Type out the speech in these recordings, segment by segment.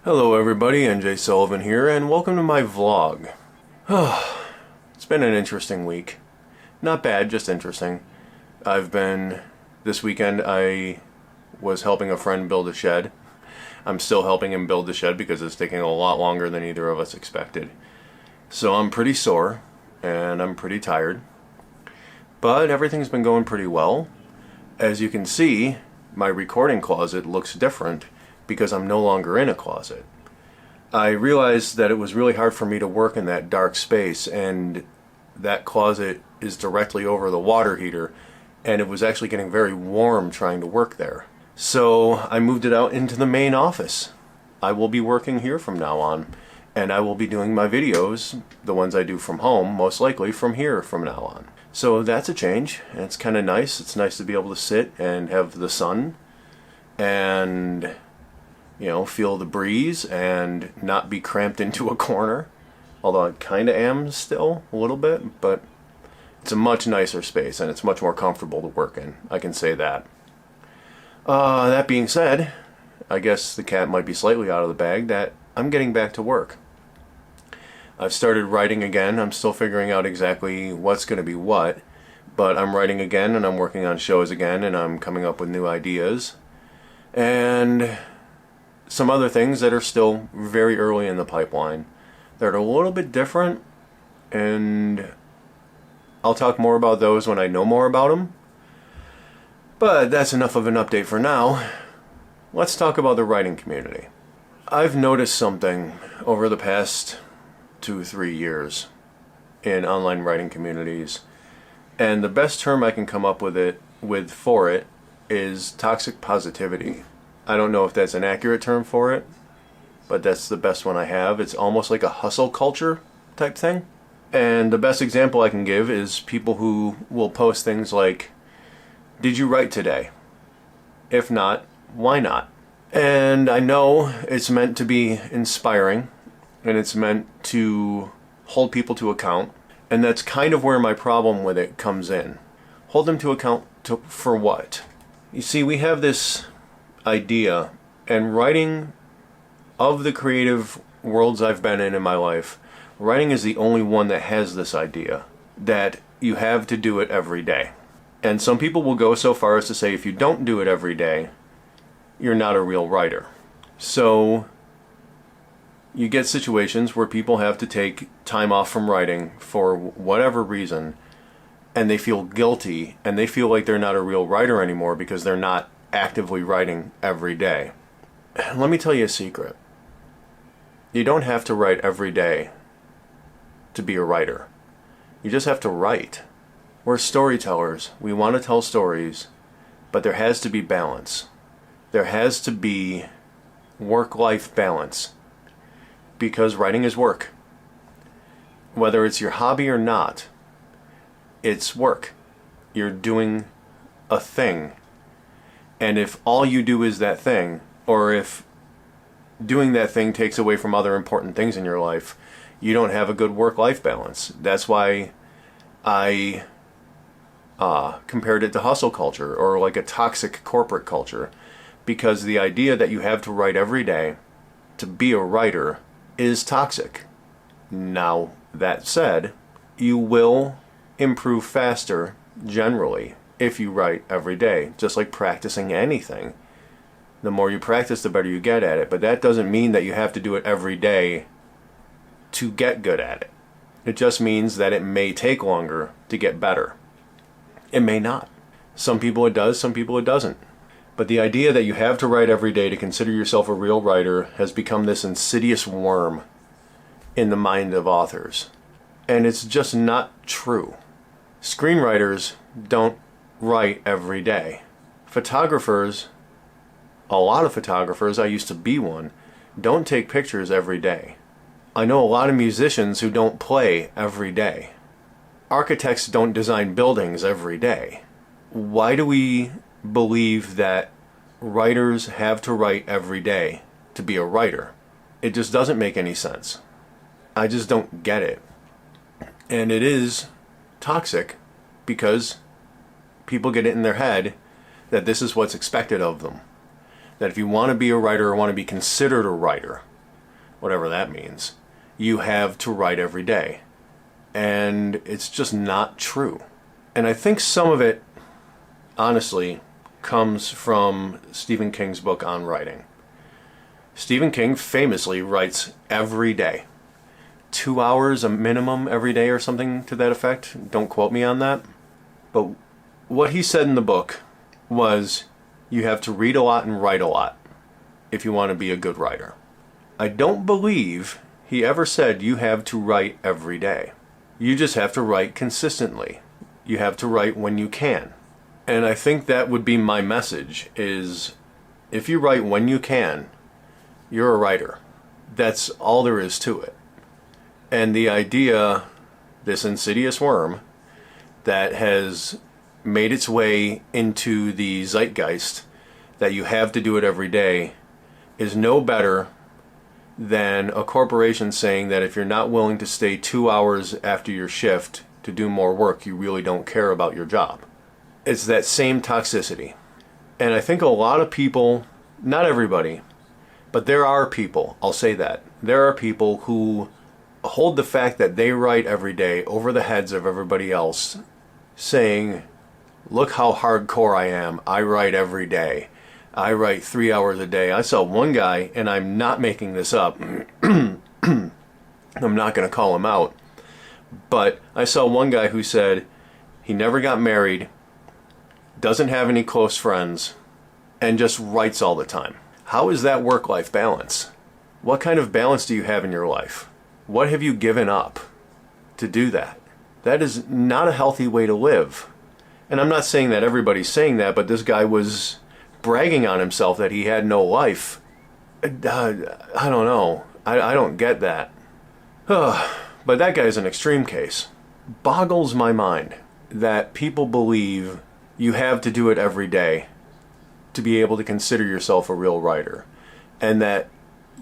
Hello everybody, NJ Sullivan here, and welcome to my vlog. It's been an interesting week. Not bad, just interesting. This weekend I was helping a friend build a shed. I'm still helping him build the shed because it's taking a lot longer than either of us expected. So I'm pretty sore, and I'm pretty tired. But everything's been going pretty well. As you can see, my recording closet looks different because I'm no longer in a closet. I realized that it was really hard for me to work in that dark space, and that closet is directly over the water heater, and it was actually getting very warm trying to work there. So I moved it out into the main office. I will be working here from now on, and I will be doing my videos, the ones I do from home, most likely from here from now on. So that's a change, and it's kind of nice. It's nice to be able to sit and have the sun and feel the breeze and not be cramped into a corner. Although I kind of am still, a little bit, but it's a much nicer space and it's much more comfortable to work in. I can say that. That being said, I guess the cat might be slightly out of the bag that I'm getting back to work. I've started writing again. I'm still figuring out exactly what's going to be what, but I'm writing again and I'm working on shows again and I'm coming up with new ideas. And some other things that are still very early in the pipeline that are a little bit different, and I'll talk more about those when I know more about them. But that's enough of an update for now. Let's talk about the writing community. I've noticed something over the past 2-3 years in online writing communities, and the best term I can come up with for it is toxic positivity. I don't know if that's an accurate term for it, but that's the best one I have. It's almost like a hustle culture type thing. And the best example I can give is people who will post things like, "Did you write today? If not, why not?" And I know it's meant to be inspiring, and it's meant to hold people to account, and that's kind of where my problem with it comes in. Hold them to account for what? You see, we have this idea, and writing, of the creative worlds I've been in my life, writing is the only one that has this idea that you have to do it every day. And some people will go so far as to say if you don't do it every day, you're not a real writer. So you get situations where people have to take time off from writing for whatever reason, and they feel guilty and they feel like they're not a real writer anymore because they're not actively writing every day. Let me tell you a secret. You don't have to write every day to be a writer. You just have to write. We're storytellers. We want to tell stories, but there has to be balance. There has to be work-life balance, because writing is work. Whether it's your hobby or not, it's work. You're doing a thing. And if all you do is that thing, or if doing that thing takes away from other important things in your life, you don't have a good work-life balance. That's why I compared it to hustle culture, or like a toxic corporate culture, because the idea that you have to write every day to be a writer is toxic. Now, that said, you will improve faster generally if you write every day, just like practicing anything. The more you practice, the better you get at it. But that doesn't mean that you have to do it every day to get good at it. It just means that it may take longer to get better. It may not. Some people it does, some people it doesn't. But the idea that you have to write every day to consider yourself a real writer has become this insidious worm in the mind of authors. And it's just not true. Screenwriters don't write every day. Photographers, a lot of photographers, I used to be one, don't take pictures every day. I know a lot of musicians who don't play every day. Architects don't design buildings every day. Why do we believe that writers have to write every day to be a writer? It just doesn't make any sense. I just don't get it. And it is toxic because people get it in their head that this is what's expected of them. That if you want to be a writer or want to be considered a writer, whatever that means, you have to write every day. And it's just not true. And I think some of it, honestly, comes from Stephen King's book on writing. Stephen King famously writes every day. 2 hours a minimum every day or something to that effect. Don't quote me on that. But what he said in the book was, you have to read a lot and write a lot if you want to be a good writer. I don't believe he ever said you have to write every day. You just have to write consistently. You have to write when you can. And I think that would be my message, is if you write when you can, you're a writer. That's all there is to it. And the idea, this insidious worm that has made its way into the zeitgeist that you have to do it every day, is no better than a corporation saying that if you're not willing to stay 2 hours after your shift to do more work, you really don't care about your job. It's that same toxicity. And I think a lot of people, not everybody, but there are people, I'll say that, there are people who hold the fact that they write every day over the heads of everybody else, saying, look how hardcore I am, I write every day. I write 3 hours a day. I saw one guy, and I'm not making this up, I'm not going to call him out, but I saw one guy who said he never got married, doesn't have any close friends, and just writes all the time. How is that work-life balance? What kind of balance do you have in your life? What have you given up to do that? That is not a healthy way to live. And I'm not saying that everybody's saying that, but this guy was bragging on himself that he had no life. I don't know. I don't get that. But that guy's an extreme case. Boggles my mind that people believe you have to do it every day to be able to consider yourself a real writer. And that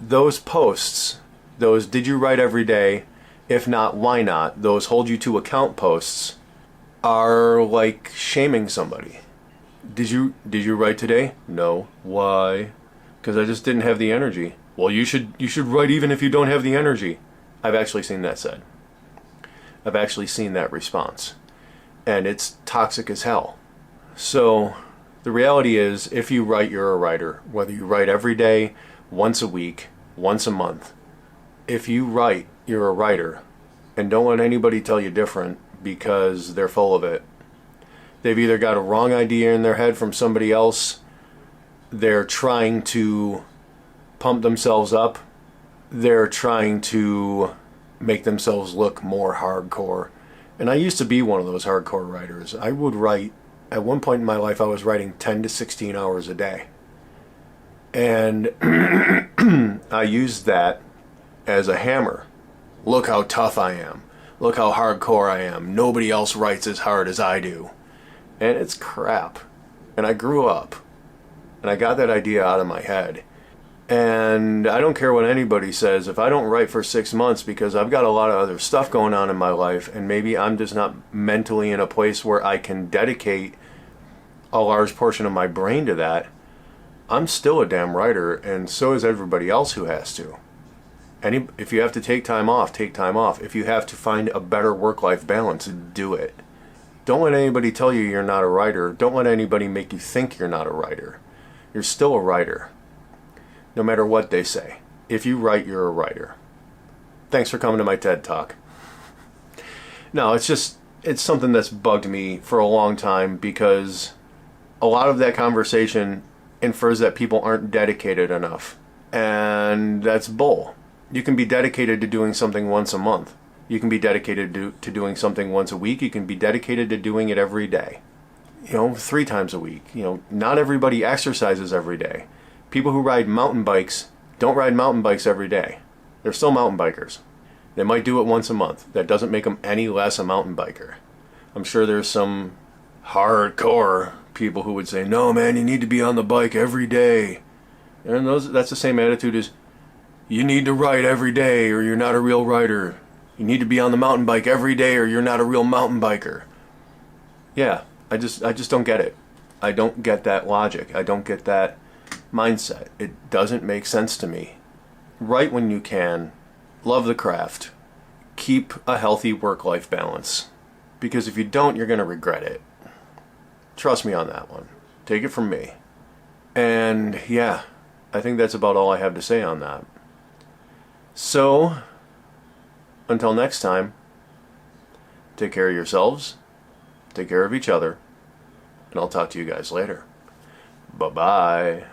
those posts, those did you write every day, if not, why not, those hold you to account posts, are like shaming somebody. Did you write today? No. Why? Because I just didn't have the energy. Well, you should write even if you don't have the energy. I've actually seen that said. I've actually seen that response. And it's toxic as hell. So the reality is, if you write, you're a writer. Whether you write every day, once a week, once a month. If you write, you're a writer. And don't let anybody tell you different, because they're full of it. They've either got a wrong idea in their head from somebody else, they're trying to pump themselves up, they're trying to make themselves look more hardcore. And I used to be one of those hardcore writers. I would write, at one point in my life, I was writing 10 to 16 hours a day. And I used that as a hammer. Look how tough I am. Look how hardcore I am. Nobody else writes as hard as I do. And it's crap. And I grew up. And I got that idea out of my head. And I don't care what anybody says. If I don't write for 6 months because I've got a lot of other stuff going on in my life, and maybe I'm just not mentally in a place where I can dedicate a large portion of my brain to that, I'm still a damn writer, and so is everybody else who has to. If you have to take time off, take time off. If you have to find a better work-life balance, do it. Don't let anybody tell you you're not a writer. Don't let anybody make you think you're not a writer. You're still a writer, no matter what they say. If you write, you're a writer. Thanks for coming to my TED Talk. No, it's something that's bugged me for a long time, because a lot of that conversation infers that people aren't dedicated enough. And that's bull. You can be dedicated to doing something once a month. You can be dedicated to doing something once a week. You can be dedicated to doing it every day. 3 times a week. Not everybody exercises every day. People who ride mountain bikes don't ride mountain bikes every day. They're still mountain bikers. They might do it once a month. That doesn't make them any less a mountain biker. I'm sure there's some hardcore people who would say, no man, you need to be on the bike every day. And that's the same attitude as, you need to write every day or you're not a real writer. You need to be on the mountain bike every day or you're not a real mountain biker. Yeah, I just don't get it. I don't get that logic. I don't get that mindset. It doesn't make sense to me. write when you can, love the craft, keep a healthy work-life balance. Because if you don't, you're going to regret it. Trust me on that one. Take it from me. And yeah, I think that's about all I have to say on that. So, until next time, take care of yourselves, take care of each other, and I'll talk to you guys later. Bye-bye.